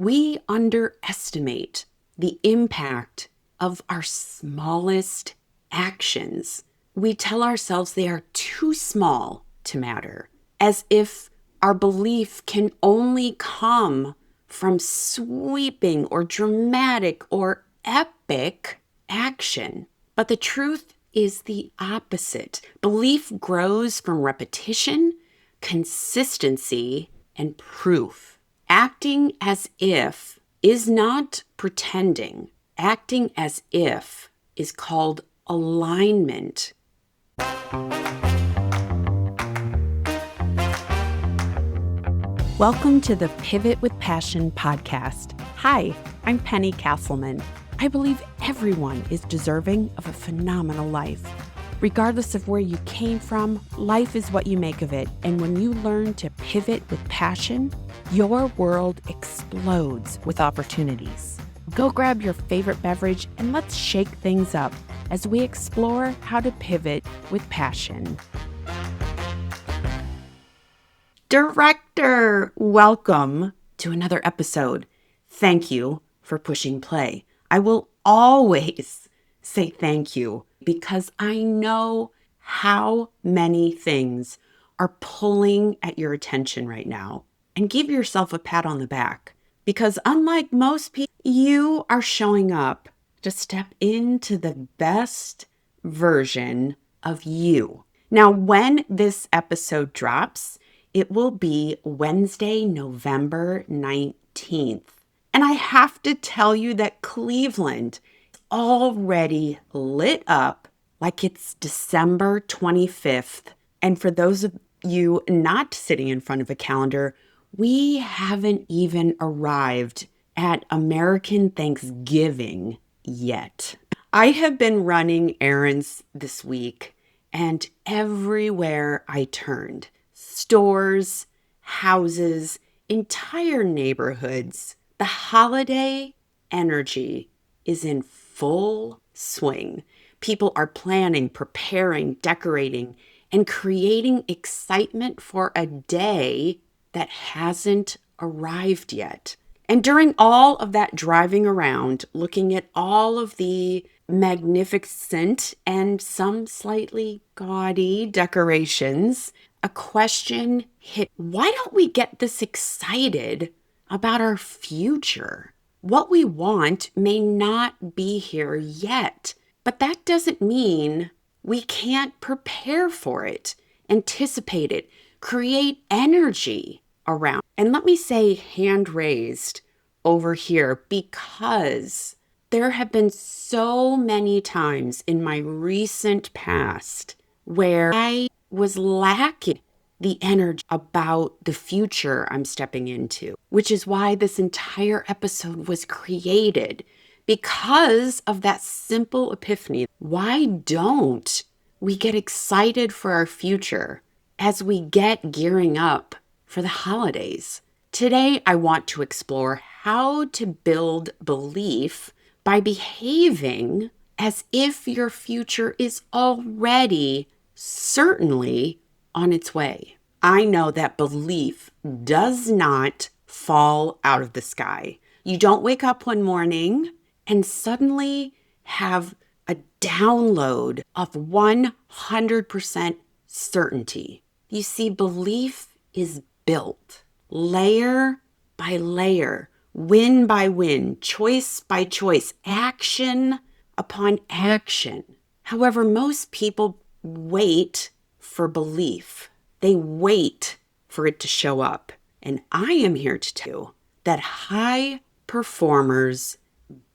we underestimate the impact of our smallest actions. We tell ourselves they are too small to matter, as if our belief can only come from sweeping or dramatic or epic action. But the truth is the opposite. Belief grows from repetition, consistency, and proof. Acting as if is not pretending. Acting as if is called alignment. Welcome to the Pivot with Passion podcast. Hi, I'm Penny Castleman. I believe everyone is deserving of a phenomenal life. Regardless of where you came from, life is what you make of it. And when you learn to pivot with passion, your world explodes with opportunities. Go grab your favorite beverage and let's shake things up as we explore how to pivot with passion. Director, welcome to another episode. Thank you for pushing play. I will always say thank you because I know how many things are pulling at your attention right now. And give yourself a pat on the back because unlike most people, you are showing up to step into the best version of you. Now, when this episode drops, it will be Wednesday, November 19th. And I have to tell you that Cleveland is already lit up like it's December 25th. And for those of you not sitting in front of a calendar, we haven't even arrived at American Thanksgiving yet. I have been running errands this week, and everywhere I turned, stores, houses, entire neighborhoods, the holiday energy is in full swing. People are planning, preparing, decorating, and creating excitement for a day that hasn't arrived yet. And during all of that driving around, looking at all of the magnificent and some slightly gaudy decorations, a question hit. Why don't we get this excited about our future? What we want may not be here yet, but that doesn't mean we can't prepare for it, anticipate it, create energy around. And let me say hand raised over here because there have been so many times in my recent past where I was lacking the energy about the future I'm stepping into, which is why this entire episode was created because of that simple epiphany. Why don't we get excited for our future as we get gearing up for the holidays? Today, I want to explore how to build belief by behaving as if your future is already certainly on its way. I know that belief does not fall out of the sky. You don't wake up one morning and suddenly have a download of 100% certainty. You see, belief is built layer by layer, win by win, choice by choice, action upon action. However, most people wait for belief. They wait for it to show up. And I am here to tell you that high performers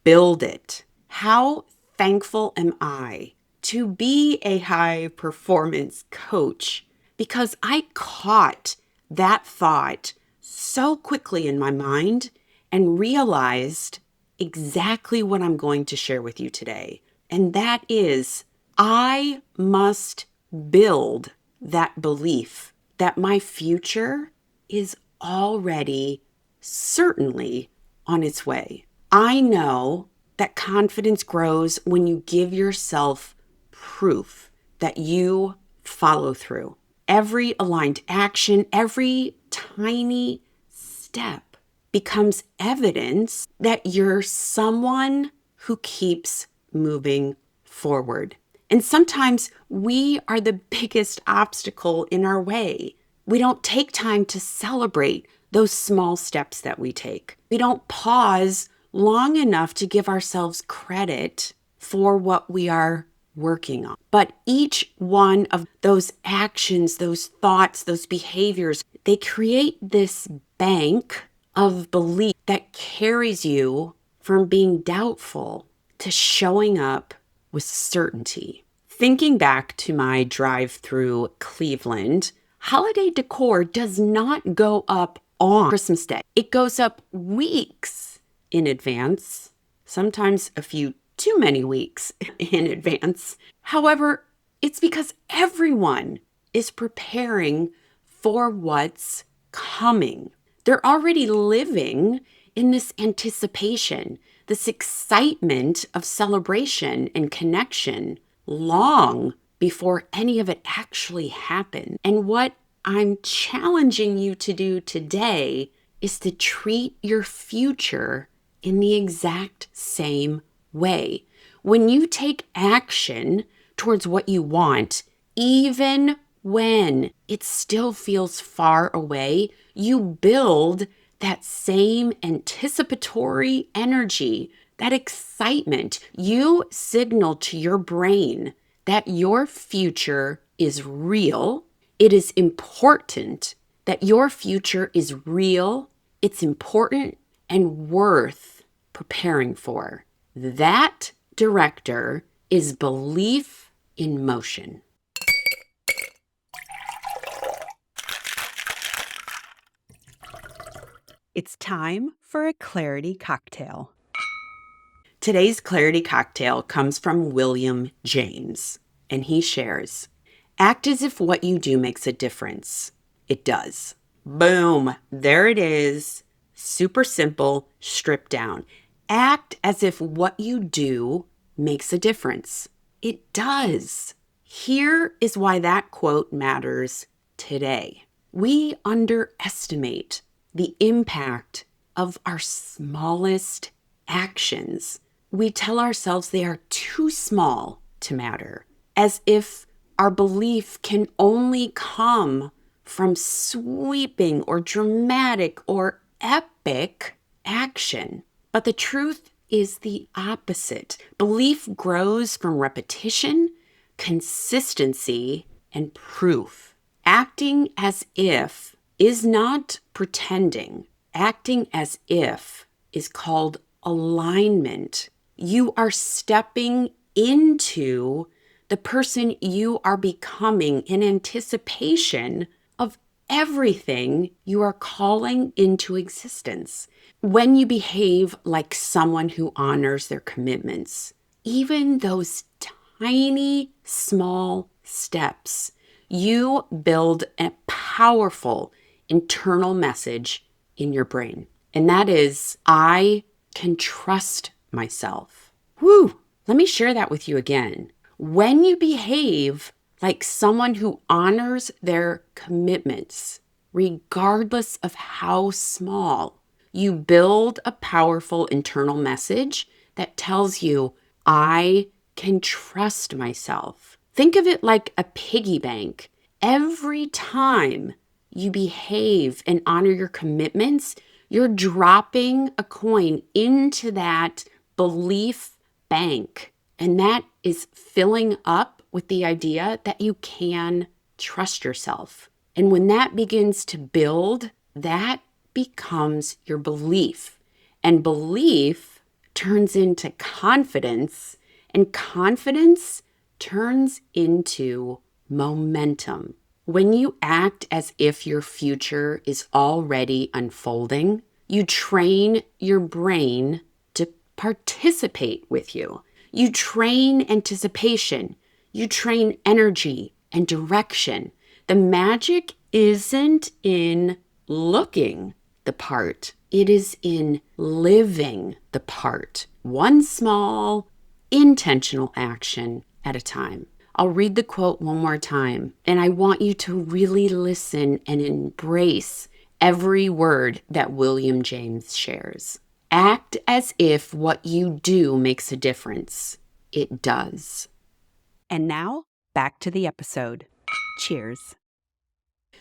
build it. How thankful am I to be a high performance coach because I caught that thought so quickly in my mind and realized exactly what I'm going to share with you today. And that is, I must build that belief that my future is already certainly on its way. I know that confidence grows when you give yourself proof that you follow through. Every aligned action, every tiny step becomes evidence that you're someone who keeps moving forward. And sometimes we are the biggest obstacle in our way. We don't take time to celebrate those small steps that we take. We don't pause long enough to give ourselves credit for what we are working on. But each one of those actions, those thoughts, those behaviors, they create this bank of belief that carries you from being doubtful to showing up with certainty. Thinking back to my drive through Cleveland, holiday decor does not go up on Christmas Day. It goes up weeks in advance, sometimes a few too many weeks in advance. However, it's because everyone is preparing for what's coming. They're already living in this anticipation, this excitement of celebration and connection long before any of it actually happened. And what I'm challenging you to do today is to treat your future in the exact same way. When you take action towards what you want, even when it still feels far away, you build that same anticipatory energy, that excitement. You signal to your brain that your future is real. It is important that your future is real. It's important and worth preparing for. That director is belief in motion. It's time for a clarity cocktail. Today's clarity cocktail comes from William James, and he shares, act as if what you do makes a difference. It does. Boom. There it is. Super simple, stripped down. Act as if what you do makes a difference. It does. Here is why that quote matters today. We underestimate the impact of our smallest actions. We tell ourselves they are too small to matter, as if our belief can only come from sweeping or dramatic or epic action. But the truth is the opposite. Belief grows from repetition, consistency, and proof. Acting as if is not pretending. Acting as if is called alignment. You are stepping into the person you are becoming in anticipation of everything you are calling into existence. When you behave like someone who honors their commitments, even those tiny, small steps, you build a powerful internal message in your brain. And that is, I can trust myself. Woo! Let me share that with you again. When you behave like someone who honors their commitments, regardless of how small, you build a powerful internal message that tells you, I can trust myself. Think of it like a piggy bank. Every time you behave and honor your commitments, you're dropping a coin into that belief bank. And that is filling up with the idea that you can trust yourself. And when that begins to build, that becomes your belief. And belief turns into confidence, and confidence turns into momentum. When you act as if your future is already unfolding, you train your brain to participate with you. You train anticipation. You train energy and direction. The magic isn't in looking the part. It is in living the part. One small, intentional action at a time. I'll read the quote one more time, and I want you to really listen and embrace every word that William James shares. Act as if what you do makes a difference. It does. And now, back to the episode. Cheers.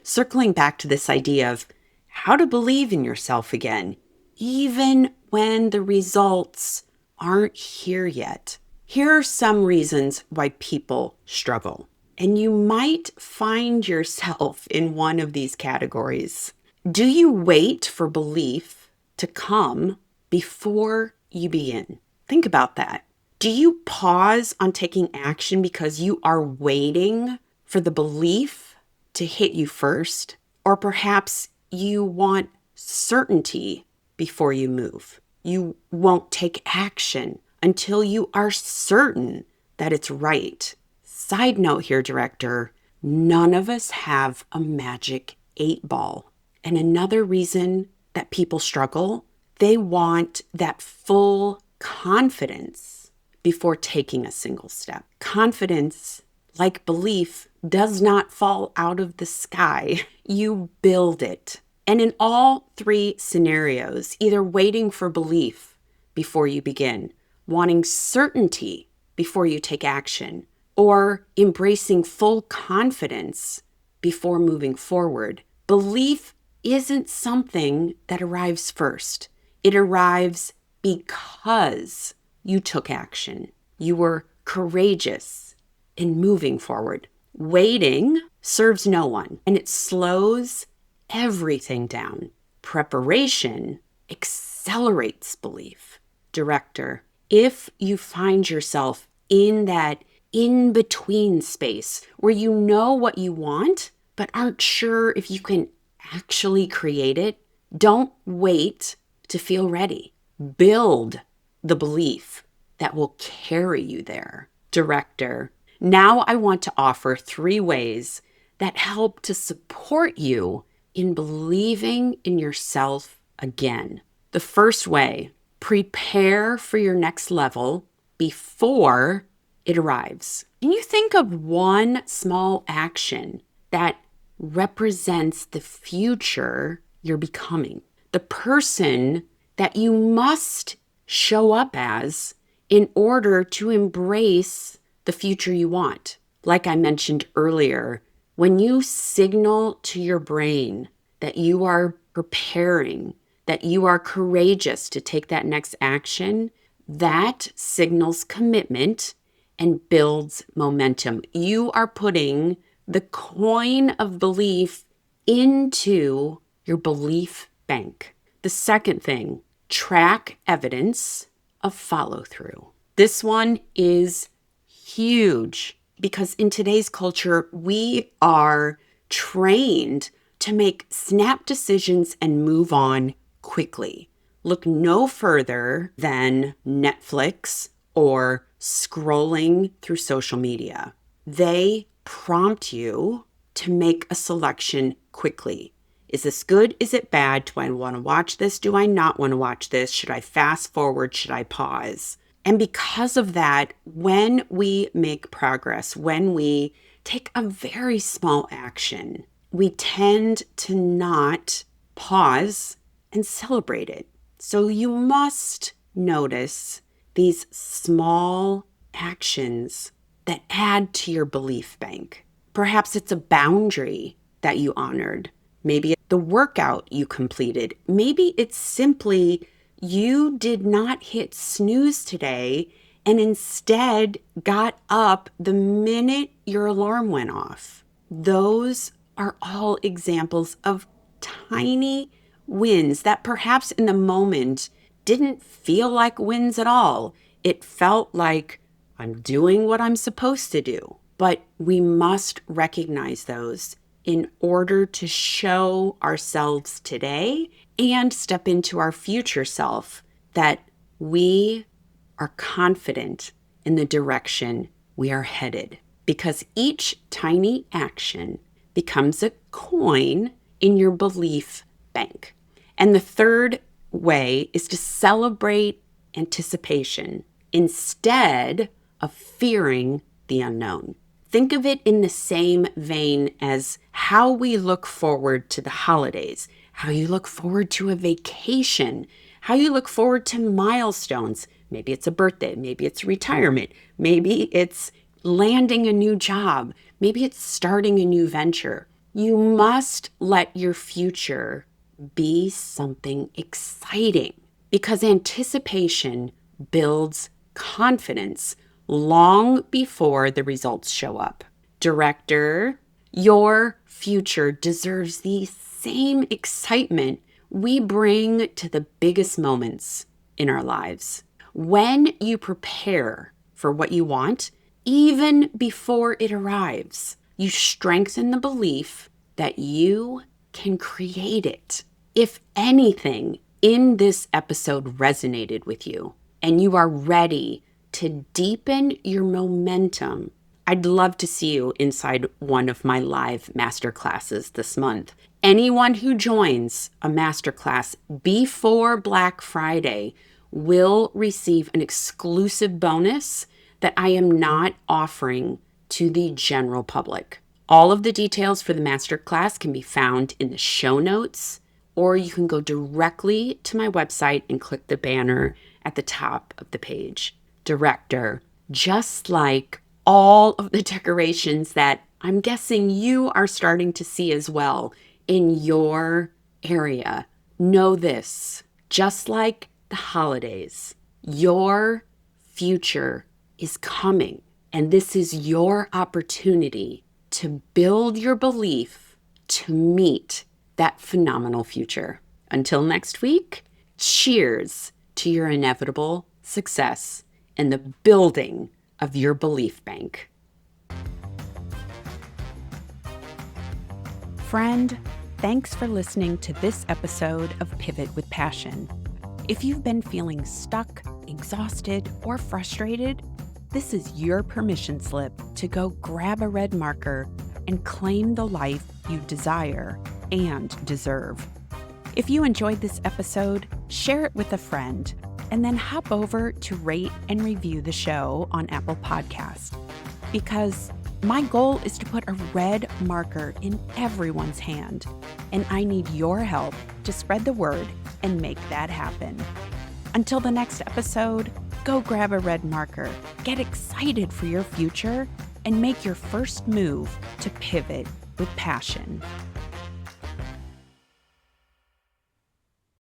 Circling back to this idea of how to believe in yourself again, even when the results aren't here yet. Here are some reasons why people struggle. And you might find yourself in one of these categories. Do you wait for belief to come before you begin? Think about that. Do you pause on taking action because you are waiting for the belief to hit you first? Or perhaps you want certainty before you move. You won't take action until you are certain that it's right. Side note here, director, none of us have a magic 8-ball. And another reason that people struggle, they want that full confidence before taking a single step. Confidence, like belief, does not fall out of the sky. You build it. And in all three scenarios, either waiting for belief before you begin, wanting certainty before you take action, or embracing full confidence before moving forward, belief isn't something that arrives first. It arrives because you took action. You were courageous in moving forward. Waiting serves no one, and it slows everything down. Preparation accelerates belief. Director, if you find yourself in that in-between space where you know what you want, but aren't sure if you can actually create it, don't wait to feel ready. Build the belief that will carry you there. Director, now I want to offer 3 ways that help to support you in believing in yourself again. The first way, prepare for your next level before it arrives. Can you think of one small action that represents the future you're becoming? The person that you must show up as in order to embrace the future you want. Like I mentioned earlier, when you signal to your brain that you are preparing, that you are courageous to take that next action, that signals commitment and builds momentum. You are putting the coin of belief into your belief bank. The second thing, track evidence of follow through. This one is huge because in today's culture, we are trained to make snap decisions and move on quickly. Look no further than Netflix or scrolling through social media. They prompt you to make a selection quickly. Is this good? Is it bad? Do I want to watch this? Do I not want to watch this? Should I fast forward? Should I pause? And because of that, when we make progress, when we take a very small action, we tend to not pause and celebrate it. So you must notice these small actions that add to your belief bank. Perhaps it's a boundary that you honored. Maybe it's the workout you completed. Maybe it's simply you did not hit snooze today and instead got up the minute your alarm went off. Those are all examples of tiny wins that perhaps in the moment didn't feel like wins at all. It felt like I'm doing what I'm supposed to do. But we must recognize those in order to show ourselves today and step into our future self that we are confident in the direction we are headed. Because each tiny action becomes a coin in your belief bank. And the third way is to celebrate anticipation instead of fearing the unknown. Think of it in the same vein as how we look forward to the holidays, how you look forward to a vacation, how you look forward to milestones. Maybe it's a birthday, maybe it's retirement, maybe it's landing a new job, maybe it's starting a new venture. You must let your future be something exciting because anticipation builds confidence long before the results show up. Director, your future deserves the same excitement we bring to the biggest moments in our lives. When you prepare for what you want, even before it arrives, you strengthen the belief that you can create it. If anything in this episode resonated with you and you are ready to deepen your momentum, I'd love to see you inside one of my live masterclasses this month. Anyone who joins a masterclass before Black Friday will receive an exclusive bonus that I am not offering to the general public. All of the details for the masterclass can be found in the show notes, or you can go directly to my website and click the banner at the top of the page. Director, just like all of the decorations that I'm guessing you are starting to see as well in your area, know this, just like the holidays, your future is coming, and this is your opportunity to build your belief to meet that phenomenal future. Until next week, cheers to your inevitable success and the building of your belief bank. Friend, thanks for listening to this episode of Pivot with Passion. If you've been feeling stuck, exhausted, or frustrated, this is your permission slip to go grab a red marker and claim the life you desire and deserve. If you enjoyed this episode, share it with a friend, and then hop over to rate and review the show on Apple Podcasts. Because my goal is to put a red marker in everyone's hand, and I need your help to spread the word and make that happen. Until the next episode, go grab a red marker, get excited for your future, and make your first move to pivot with passion.